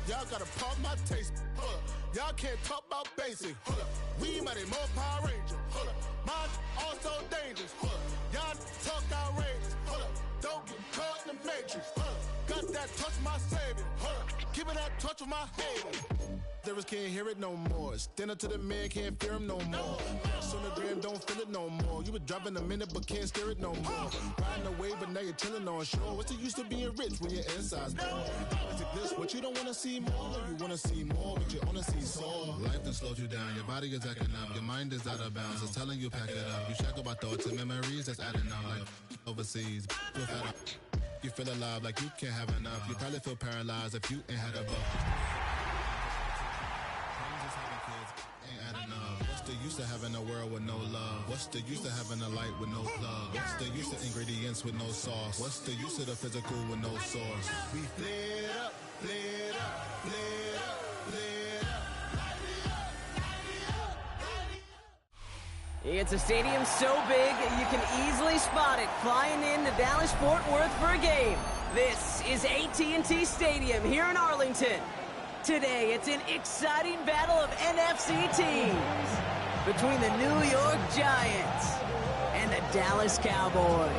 Y'all gotta pump my taste. Y'all can't talk about basic. We might be more Power Ranger. Mine also dangerous. Y'all talk outrageous. Don't get caught in the matrix. Got that touch my savior. Give me that touch of my haters. Lyrics can't hear it no more. Stand up to the man, can't fear him no more. Sonogram don't feel it no more. You were driving a minute but can't steer it no more. Riding away but now you're chilling on shore. What's the use of being rich when your inside's poor? Is it this what you don't wanna see more? You wanna see more but you wanna see soul. Life done slowed you down. Your body is acting up. Your mind is out of bounds. It's telling you pack it up. You shackle by thoughts and memories that's adding up. Like overseas. You feel alive like you can't have enough. You probably feel paralyzed if you ain't had a buck. What's the use of having a world with no love? What's the use of having a light with no plug? What's the use of ingredients with no sauce? What's the use of the physical with no source? We flared up, flared up, flared up, flared up. It's a stadium so big you can easily spot it flying in to Dallas-Fort Worth for a game. This is AT&T Stadium here in Arlington. Today, it's an exciting battle of NFC teams between the New York Giants and the Dallas Cowboys.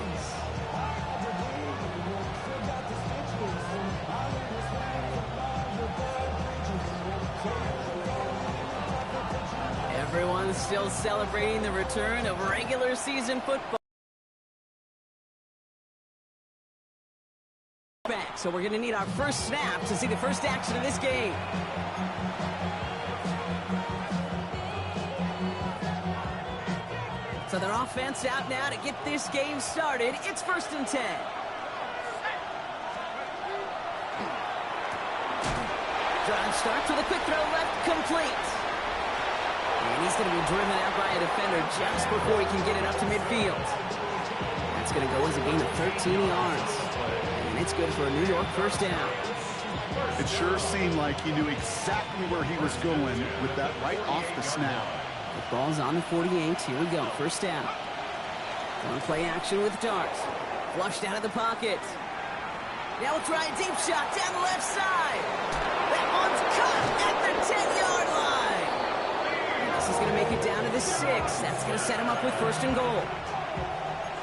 Everyone's still celebrating the return of regular season football. So we're going to need our first snap to see the first action of this game. So their offense out now to get this game started. It's 1st and 10. Drive starts with a quick throw left, complete. And he's going to be driven out by a defender just before he can get it up to midfield. That's going to go as a gain of 13 yards. And it's good for a New York first down. It sure seemed like he knew exactly where he was going with that right off the snap. The ball's on the 48. Here we go. First down. One play action with darts. Flushed out of the pocket. Now we'll try a deep shot down the left side. That one's caught at the 10-yard line. This is going to make it down to the 6. That's going to set him up with 1st and goal.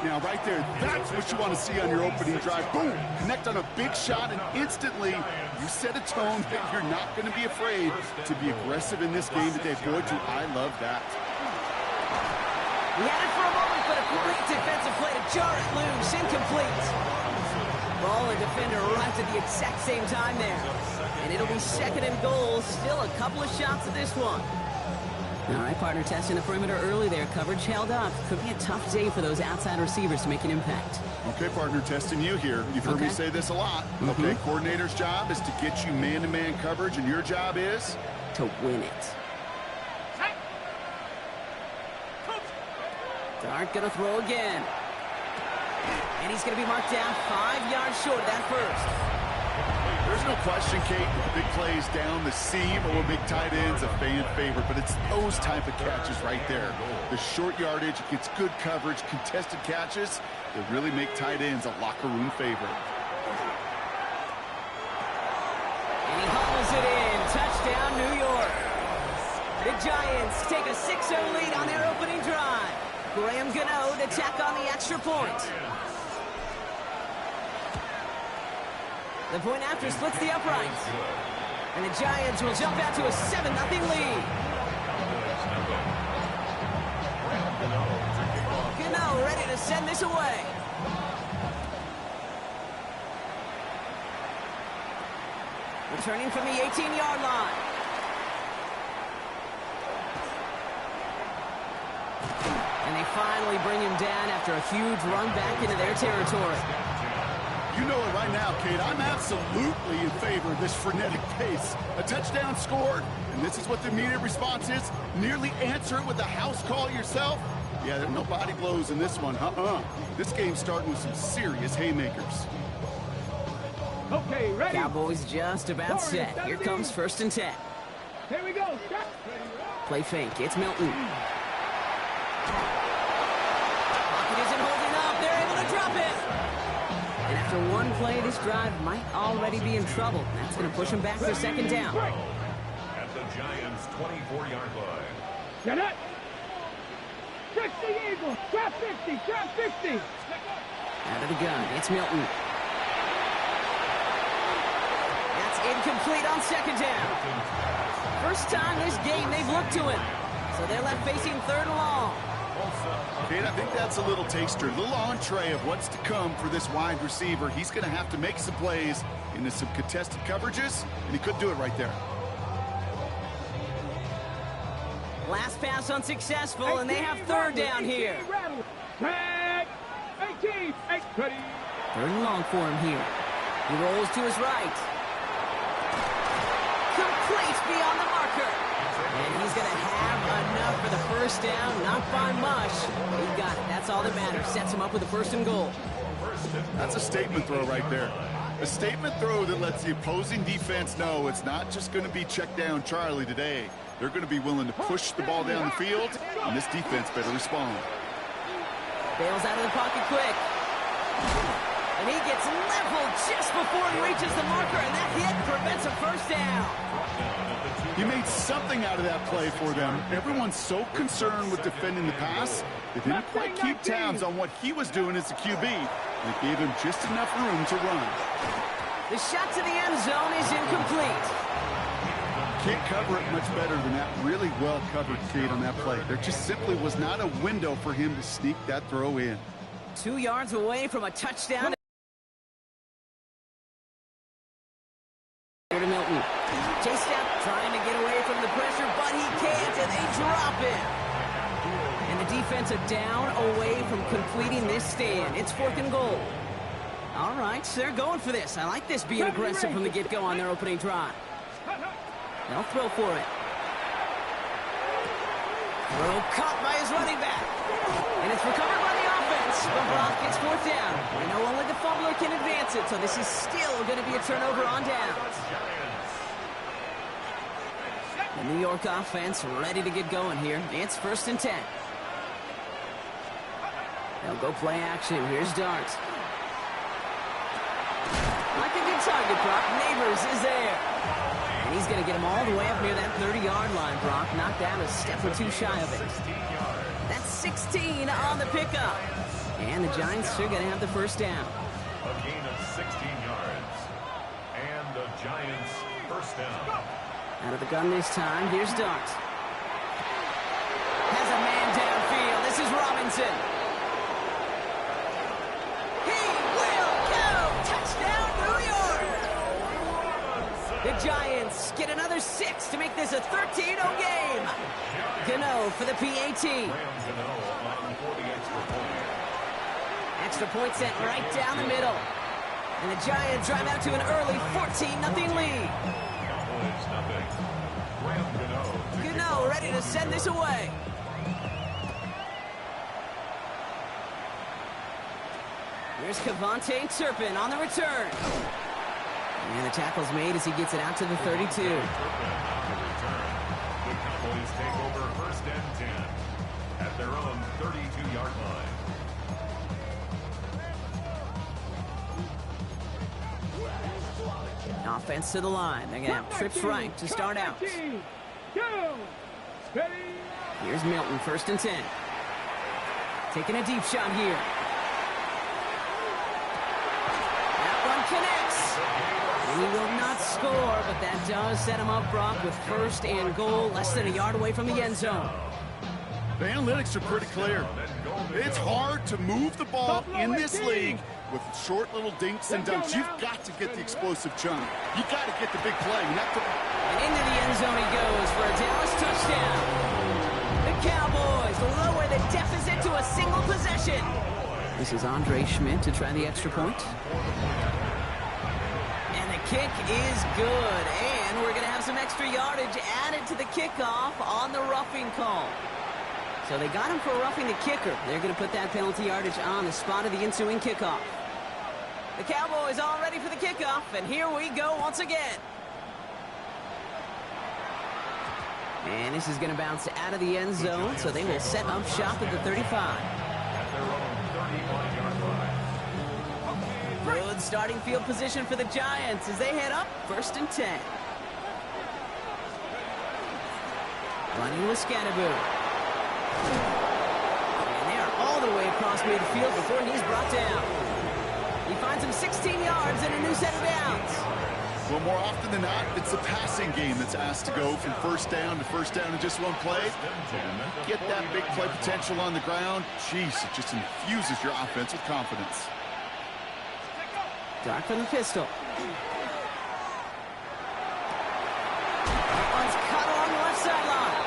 Now, right there, that's what you want to see on your opening drive. Boom! Connect on a big shot, and instantly you set a tone that you're not going to be afraid to be aggressive in this game today. Boy, do I love that. He had it for a moment, but a great defensive play to jar it loose. Incomplete. Ball and defender arrived at the exact same time there. And it'll be 2nd and goal. Still a couple of shots at this one. All right, partner, testing the perimeter early there. Coverage held up. Could be a tough day for those outside receivers to make an impact. Okay, partner, testing you here. You've heard me say this a lot. Okay, coordinator's job is to get you man-to-man coverage, and your job is? To win it. Dart gonna throw again. And he's gonna be marked down 5 yards short of that first. There's no question, Kate, big plays down the seam or big tight ends a fan favorite, but it's those type of catches right there. The short yardage gets good coverage, contested catches that really make tight ends a locker room favorite. And he hauls it in. Touchdown, New York. The Giants take a 6-0 lead on their opening drive. Graham Gano to tack on the extra point. The point after splits the uprights. And the Giants will jump out to a 7-0 lead. send this away. Returning from the 18-yard line. And they finally bring him down after a huge run back into their territory. You know it right now, Kate. I'm absolutely in favor of this frenetic pace. A touchdown scored, and this is what the immediate response is. Nearly answer it with a house call yourself. Yeah, there's no body blows in this one. This game's starting with some serious haymakers. Okay, ready? Cowboys just about set. Here comes 1st and 10. Here we go. Play fake. It's Milton. Pocket isn't holding up. They're able to drop it. And after one play, this drive might already be in trouble. That's going to push them back to 2nd down. At the Giants' 24-yard line. Get it. 60 Eagles. Trap 50. Trap 50. Out of the gun. It's Milton. That's incomplete on 2nd down. First time this game they've looked to him. So they're left facing 3rd and long. Kate, I think that's a little taster, a little entree of what's to come for this wide receiver. He's going to have to make some plays into some contested coverages, and he couldn't do it right there. Last pass unsuccessful, and they have 3rd down here. Tag. 18. 3rd and long for him here. He rolls to his right. Complete beyond the marker. And he's going to have enough for the 1st down, not by much. He got it. That's all that matters. Sets him up with a 1st and goal. That's a statement throw right there. A statement throw that lets the opposing defense know it's not just going to be check down Charlie today. They're going to be willing to push the ball down the field, and this defense better respond. Bails out of the pocket quick. And he gets leveled just before he reaches the marker, and that hit prevents a 1st down. He made something out of that play for them. Everyone's so concerned with defending the pass, they didn't quite keep tabs on what he was doing as a QB. It gave him just enough room to run. The shot to the end zone is incomplete. Can't cover it much better than that. Really well covered, Kate, on that play. There just simply was not a window for him to sneak that throw in. 2 yards away from a touchdown. Here to Milton. Chased out, trying to get away from the pressure, but he can't, and they drop him. And the defense are down away from completing this stand. It's 4th and goal. All right, so they're going for this. I like this being aggressive from the get-go on their opening drive. They'll throw for it. Throw caught by his running back. And it's recovered by the offense. But Brock gets 4th down. We know only the fumbler can advance it, so this is still going to be a turnover on downs. The New York offense ready to get going here. It's 1st and 10. They'll go play action. Here's Dart. Like a good target, Brock. Neighbors is there. And he's going to get him all the way up near that 30-yard line, Brock. Knocked out a step or 2 shy of it. That's 16 on the pickup. And the Giants are going to have the 1st down. A gain of 16 yards. And the Giants' 1st down. Out of the gun this time, here's Dart. Has a man downfield. This is Robinson. He will go! Touchdown, New York! The Giants get another 6 to make this a 13-0 game. Gano for the PAT. Extra point sent right down the middle. And the Giants drive out to an early 14-0 lead. Gano ready to send this away. Here's Kavontae Turpin on the return. And the tackle's made as he gets it out to the 32. The Cowboys take over 1st and 10 at their own 32-yard line. Offense to the line. They're going to have trips right to start out. Here's Milton, 1st and 10. Taking a deep shot here. That one connects. He will not score, but that does set him up, Brock, with 1st and goal, less than a yard away from the end zone. The analytics are pretty clear. It's hard to move the ball in this league with short little dinks and dunks. You've got to get the explosive chunk. You've got to get the big play. And into the end zone he goes for a Dallas touchdown. The Cowboys lower the deficit to a single possession. This is Andre Schmidt to try the extra point. And the kick is good. And we're going to have some extra yardage added to the kickoff on the roughing call. So they got him for roughing the kicker. They're going to put that penalty yardage on the spot of the ensuing kickoff. The Cowboys all ready for the kickoff, and here we go once again. And this is going to bounce out of the end zone, so they will set up shop at the 35. Good starting field position for the Giants as they head up 1st and 10. Running with Scatterboot. And they are all the way across midfield before he's brought down. He finds him 16 yards and a new set of downs. Well, more often than not, it's the passing game that's asked to go from first down in just one play. Get that big play potential on the ground. Jeez, it just infuses your offense with confidence. Dark from the pistol. That one's cut along the left sideline.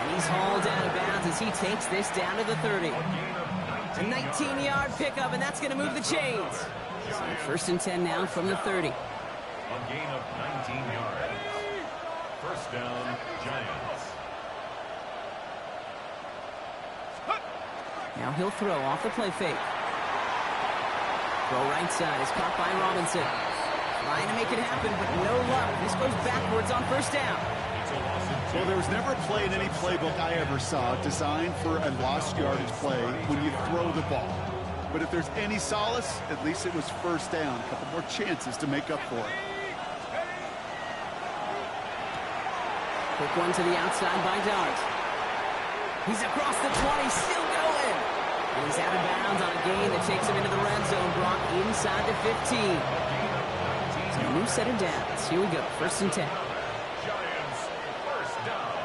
And he's hauled out of bounds as he takes this down to the 30. A 19-yard pickup, and that's going to move the chains. So 1st and 10 now from the 30. A gain of 19 yards. First down, Giants. Now he'll throw off the play fake. Throw right side is caught by Robinson. Trying to make it happen, but no luck. This goes backwards on 1st down. Well, there was never a play in any playbook I ever saw designed for a lost yardage play when you throw the ball. But if there's any solace, at least it was 1st down. A couple more chances to make up for it. Quick one to the outside by Dart. He's across the 20, still going. And he's out of bounds on a gain that takes him into the red zone, brought inside the 15. So a new set of downs. Here we go, 1st and 10. Giants, first down.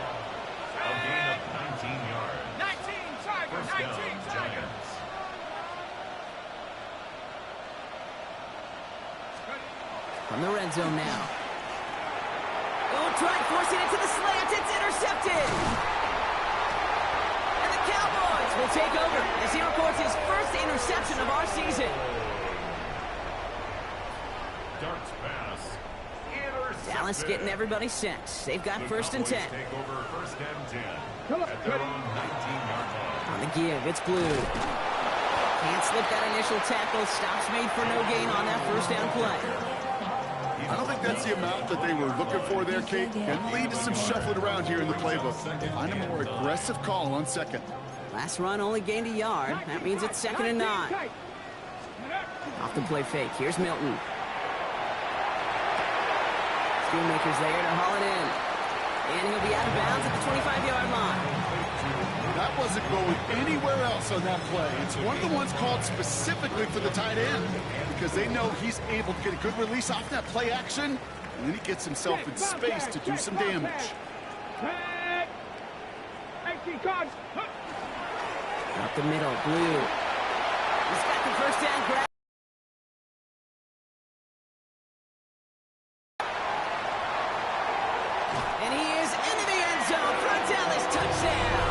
A gain of 19 yards. 19, Tiger, First 19, down, Tiger. Giants. From the red zone now. Oh, tried forcing it to the slant. It's intercepted. And the Cowboys will take over as he records his first interception of our season. Darts pass. Intercepted. Dallas getting everybody set. They've got 1st and 10. Take over 1st and 10 at their own 19-yard line. On the give, it's Blue. Can't slip that initial tackle. Stops made for no gain on that 1st down play. I don't think that's the amount that they were looking for there, Kate. Can lead to some shuffling around here in the playbook. Find a more aggressive call on 2nd. Last run only gained a yard. That means it's 2nd and 9. Off the play fake. Here's Milton. Schoonmaker's there to haul it in. And he'll be out of bounds at the 25-yard line. That wasn't going anywhere else on that play. It's one of the ones called specifically for the tight end because they know he's able to get a good release off that play action, and then he gets himself in space to do some damage. Up the middle, Blue. He's got the 1st down grab. And he is into the end zone for a Dallas touchdown.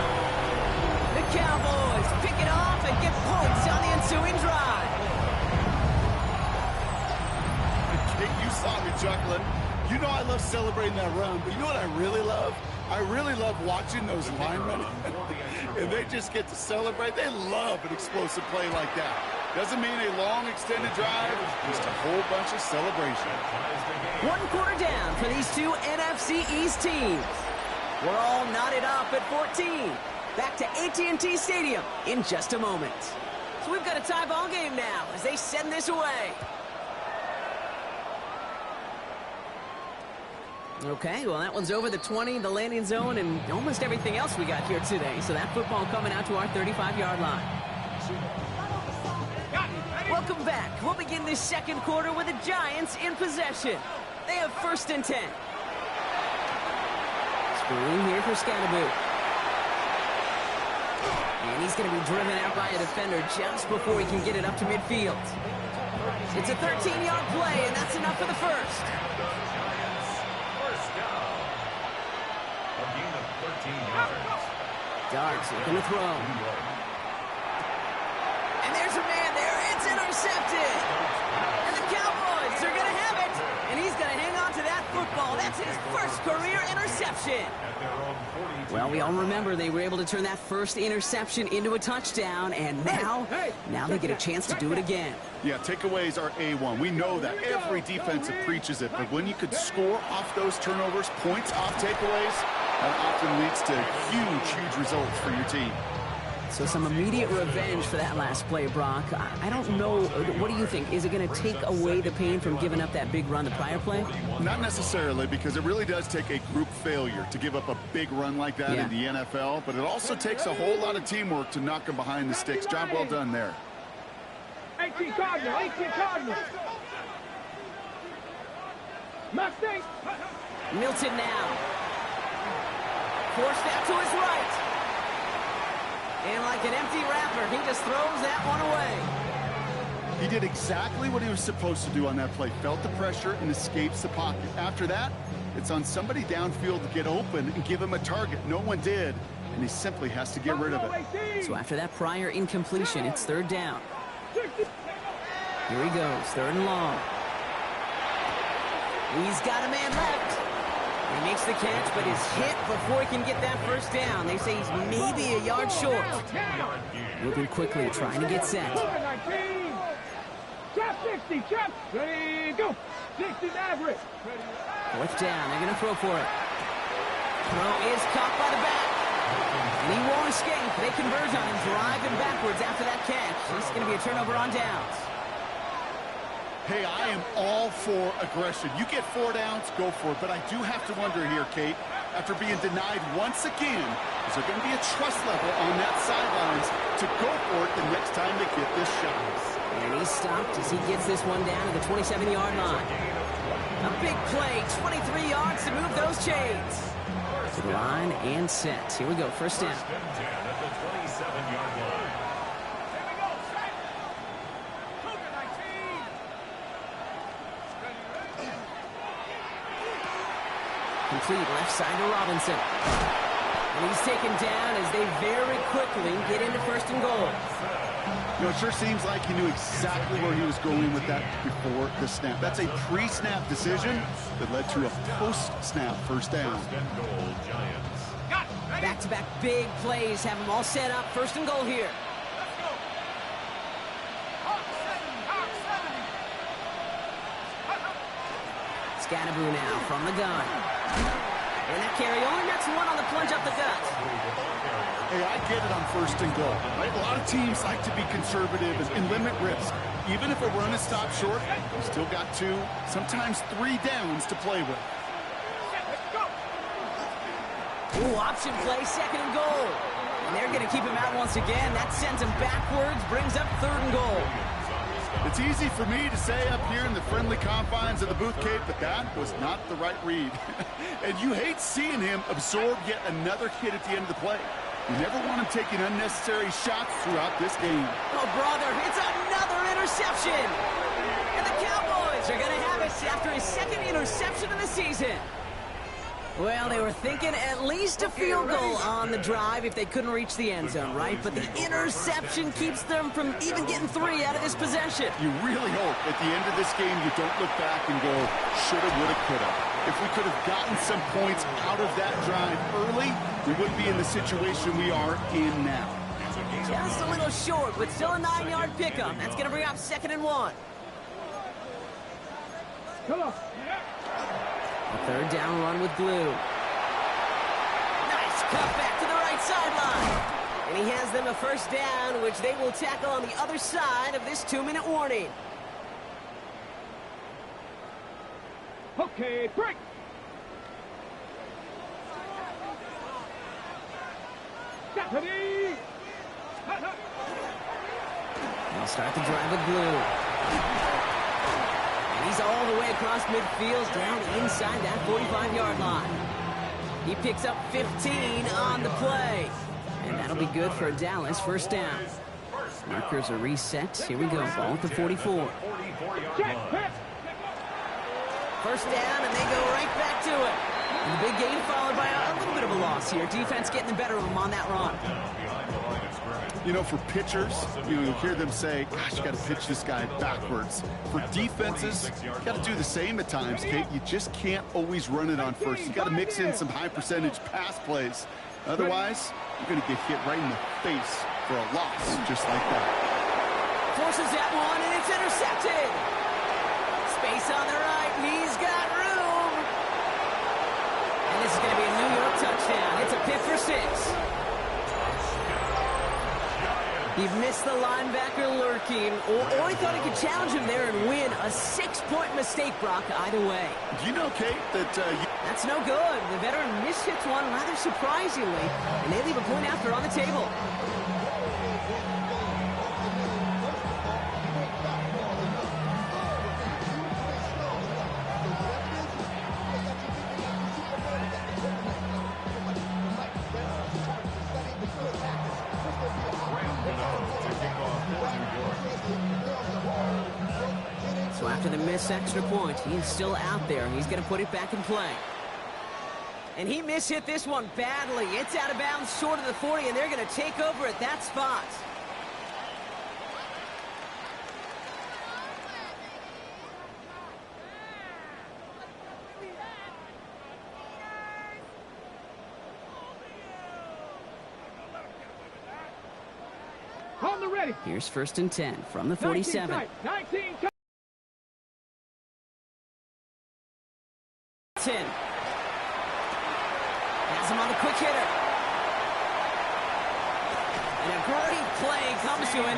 The Cowboys pick it off and get points on the ensuing drive. Kate, you saw me chuckling. You know I love celebrating that run, but you know what I really love? I really love watching those linemen, and they just get to celebrate. They love an explosive play like that. Doesn't mean a long extended drive, just a whole bunch of celebration. 1 quarter down for these two NFC East teams. We're all knotted up at 14. Back to AT&T Stadium in just a moment. So we've got a tie ball game now as they send this away. Okay, well, that one's over the 20, the landing zone, and almost everything else we got here today. So that football coming out to our 35-yard line. Welcome back. We'll begin this 2nd quarter with the Giants in possession. They have 1st and 10. Screen here for Scatterboot. And he's going to be driven out by a defender just before he can get it up to midfield. It's a 13-yard play, and that's enough for the first. First down. A gain of 13 yards. Darks looking to throw. And there's a man there. It's intercepted. And the Cowboys are going to have it. And he's going to hang on to that football. That's his first career interception. Well, we all remember they were able to turn that first interception into a touchdown, and now they get a chance to do it again. Yeah, takeaways are A1. We know that. Every defensive preaches it, but when you could score off those turnovers, points off takeaways, that often leads to huge results for your team. So some immediate revenge for that last play, Brock. I don't know. What do you think? Is it going to take away the pain from giving up that big run the prior play? Not necessarily, because it really does take a group failure to give up a big run like that in the NFL, but it also takes a whole lot of teamwork to knock them behind the sticks. Job well done there. 18 Cardinal, 18 Cardinal. Mustang. Milton now. Forced out to his right. And like an empty wrapper, he just throws that one away. He did exactly what he was supposed to do on that play. Felt the pressure and escapes the pocket. After that, it's on somebody downfield to get open and give him a target. No one did, and he simply has to get rid of it. So after that prior incompletion, it's third down. Here he goes, third and long. He's got a man left. He makes the catch, but is hit before he can get that first down. They say he's maybe a yard short. Moving quickly, trying to get set. Trap 60, trap. Ready, go. 60's average. Fourth down, they're going to throw for it. Throw is caught by the back. And he won't escape. They converge on him, driving backwards after that catch. It's going to be a turnover on downs. Hey, I am all for aggression. You get 4 downs, go for it. But I do have to wonder here, Kate, after being denied once again, is there going to be a trust level on that sidelines to go for it the next time they get this shot? And he's stopped as he gets this one down to the 27-yard line. A big play, 23 yards to move those chains. To the line and set. Here we go, first down. First and 10 at the 27-yard line. Complete left side to Robinson. And he's taken down as they very quickly get into first and goal. You know, it sure seems like he knew exactly where he was going with that before the snap. That's a pre-snap decision that led to a post-snap first down. First and goal, Giants. Back-to-back big plays have them all set up. First and goal here. Scatterboo now from the gun. And that carry only gets one on the plunge up the gut. Hey, I get it on first and goal, right? A lot of teams like to be conservative and limit risk. Even if a run is stopped short, you still got 2, sometimes 3 downs to play with. Ooh, option play, second and goal. And they're going to keep him out once again. That sends him backwards, brings up third and goal. It's easy for me to say up here in the friendly confines of the booth, Kate, but that was not the right read. And you hate seeing him absorb yet another hit at the end of the play. You never want him taking unnecessary shots throughout this game. Oh, brother, it's another interception. And the Cowboys are going to have it after his second interception of the season. Well, they were thinking at least a field goal on the drive if they couldn't reach the end zone, right? But the interception keeps them from even getting 3 out of this possession. You really hope at the end of this game you don't look back and go, shoulda, woulda, coulda. If we could have gotten some points out of that drive early, we wouldn't be in the situation we are in now. Just a little short, but still a 9-yard pickup. That's going to bring up 2nd and 1. Come on. A third down run with Glue. Nice cut back to the right sideline. And he has them a first down, which they will tackle on the other side of this 2-minute warning. Okay, break. Ready. They'll start the drive with Glue. He's all the way across midfield, down inside that 45-yard line. He picks up 15 on the play. And that'll be good for a Dallas first down. Markers are reset. Here we go. Ball at the 44. First down, and they go right back to it. And the big gain followed by a little bit of a loss here. Defense getting the better of them on that run. You know, for pitchers, you hear them say, gosh, you got to pitch this guy backwards. For defenses, you got to do the same at times, Kate. You just can't always run it on first. You got to mix in some high percentage pass plays. Otherwise, you're going to get hit right in the face for a loss just like that. Forces that one, and it's intercepted. Space on the right, and he's got room. And this is going to be a New York touchdown. It's a pick for 6. He missed the linebacker lurking, or he thought he could challenge him there and win. A 6-point mistake, Brock, either way. Do you know, Kate, that... That's no good. The veteran mishits one rather surprisingly, and they leave a point after on the table. So after the missed extra point, he is still out there. He's going to put it back in play. And he mishit this one badly. It's out of bounds short of the 40, and they're going to take over at that spot. On the ready. Here's 1st and 10 from the 47. 19. 10. Has him on the quick hitter. And a great play comes to him.